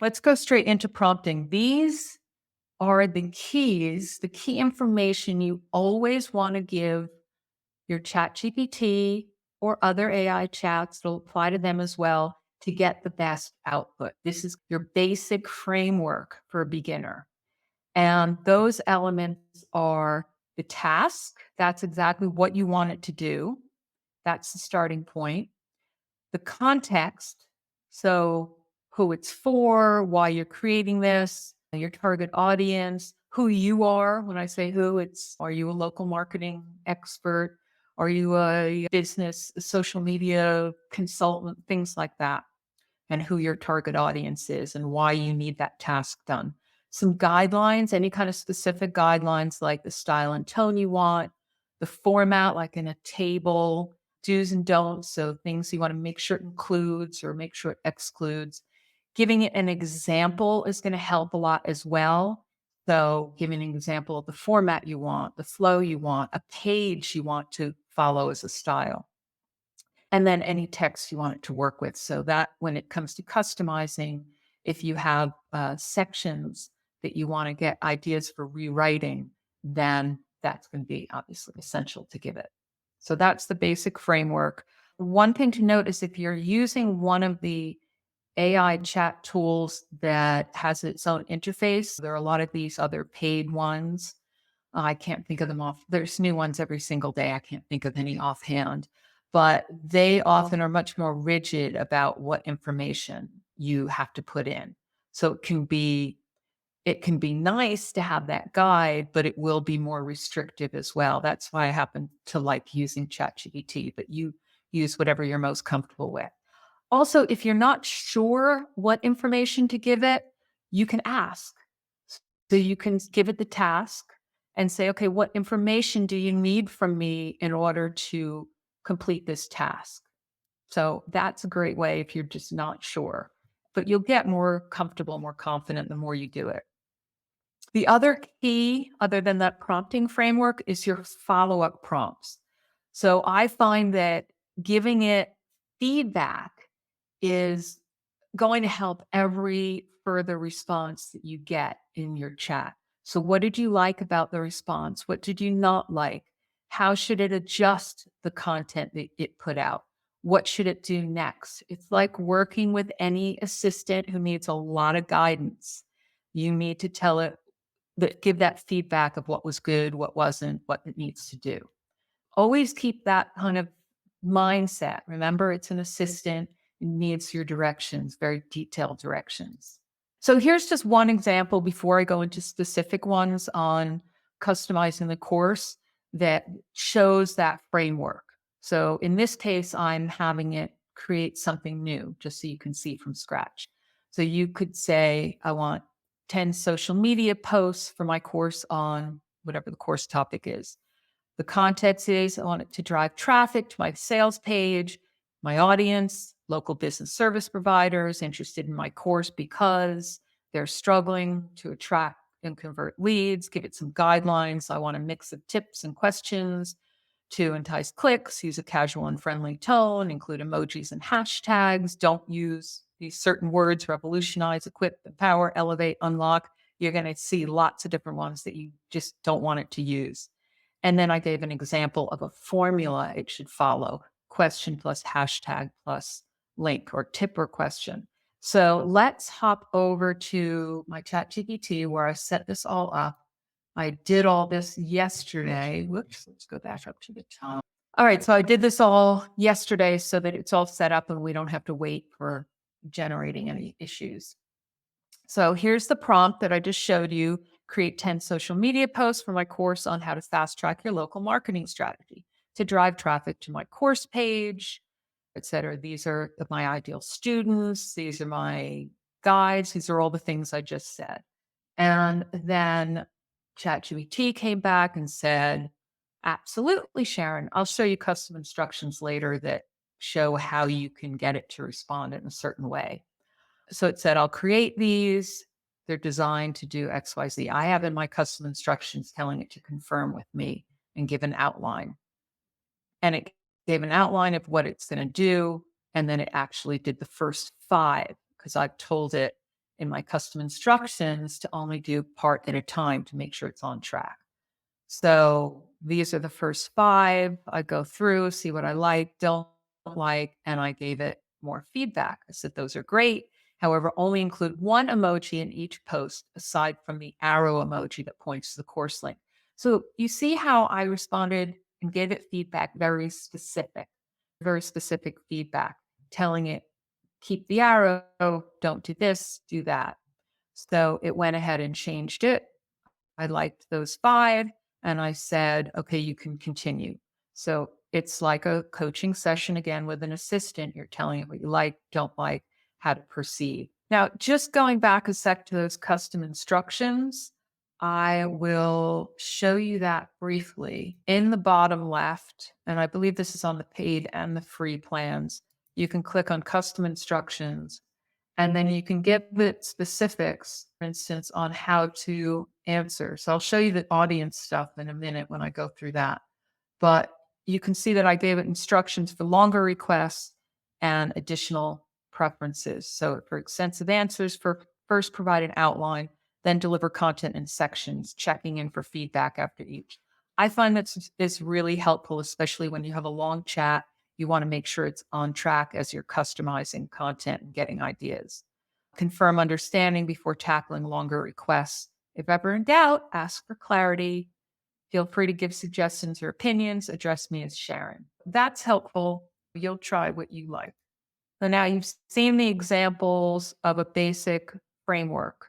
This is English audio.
Let's go straight into prompting. These are the keys, the key information you always want to give your ChatGPT or other AI chats. It'll apply to them as well to get the best output. This is your basic framework for a beginner. And those elements are the task. That's exactly what you want it to do. That's the starting point. The context. So, who it's for, why you're creating this, your target audience, who you are. When I say who, it's are you a local marketing expert? Are you a business, social media consultant? Things like that. And who your target audience is and why you need that task done. Some guidelines, any kind of specific guidelines like the style and tone you want, the format, like in a table, do's and don'ts. So things you want to make sure it includes or make sure it excludes. Giving it an example is going to help a lot as well. So giving an example of the format you want, the flow you want, a page you want to follow as a style, and then any text you want it to work with. So that when it comes to customizing, if you have sections that you want to get ideas for rewriting, then that's going to be obviously essential to give it. So that's the basic framework. One thing to note is if you're using one of the AI chat tools that has its own interface, there are a lot of these other paid ones. I can't think of them off. There's new ones every single day. I can't think of any offhand, but they often are much more rigid about what information you have to put in. So it can be nice to have that guide, but it will be more restrictive as well. That's why I happen to like using ChatGPT, but you use whatever you're most comfortable with. Also, if you're not sure what information to give it, you can ask. So you can give it the task and say, okay, what information do you need from me in order to complete this task? So that's a great way if you're just not sure, but you'll get more comfortable, more confident the more you do it. The other key, other than that prompting framework, is your follow up prompts. So I find that giving it feedback is going to help every further response that you get in your chat. So, what did you like about the response? What did you not like? How should it adjust the content that it put out? What should it do next? It's like working with any assistant who needs a lot of guidance. You need to tell it that give that feedback of what was good, what wasn't, what it needs to do. Always keep that kind of mindset. Remember, it's an assistant, it needs your directions, very detailed directions. So here's just one example before I go into specific ones on customizing the course that shows that framework. So in this case, I'm having it create something new just so you can see from scratch. So you could say, I want 10 social media posts for my course on whatever the course topic is. The context is I want it to drive traffic to my sales page, my audience, local business service providers interested in my course because they're struggling to attract and convert leads, give it some guidelines. I want a mix of tips and questions to entice clicks, use a casual and friendly tone, include emojis and hashtags, don't use these certain words, revolutionize, equip, empower, elevate, unlock. You're going to see lots of different ones that you just don't want it to use. And then I gave an example of a formula it should follow: question plus hashtag plus link or tip or question. So let's hop over to my ChatGPT where I set this all up. I did all this yesterday. Whoops, let's go back up to the top. All right, so I did this all yesterday so that it's all set up and we don't have to wait for generating any issues. So here's the prompt that I just showed you. Create 10 social media posts for my course on how to fast track your local marketing strategy to drive traffic to my course page, et cetera. These are my ideal students. These are my guides. These are all the things I just said. And then ChatGPT came back and said, absolutely, Sharyn. I'll show you custom instructions later that show how you can get it to respond in a certain way. So it said, I'll create these. They're designed to do XYZ. I have in my custom instructions telling it to confirm with me and give an outline. And it gave an outline of what it's going to do. And then it actually did the first 5 because I've told it in my custom instructions to only do part at a time to make sure it's on track. So these are the first 5. I go through, see what I like, don't like, and I gave it more feedback. I said, those are great. However, only include one emoji in each post aside from the arrow emoji that points to the course link. So you see how I responded and gave it feedback, very specific feedback, telling it, keep the arrow, don't do this, do that. So it went ahead and changed it. I liked those 5 and I said, okay, you can continue. So it's like a coaching session again with an assistant. You're telling it what you like, don't like, how to proceed. Now, just going back a sec to those custom instructions, I will show you that briefly in the bottom left. And I believe this is on the paid and the free plans. You can click on custom instructions and then you can give it specifics, for instance, on how to answer. So I'll show you the audience stuff in a minute when I go through that. But you can see that I gave it instructions for longer requests and additional preferences. So for extensive answers, first provide an outline, then deliver content in sections, checking in for feedback after each. I find this really helpful, especially when you have a long chat. You want to make sure it's on track as you're customizing content and getting ideas. Confirm understanding before tackling longer requests. If ever in doubt, ask for clarity. Feel free to give suggestions or opinions. Address me as Sharyn. That's helpful. You'll try what you like. So now you've seen the examples of a basic framework.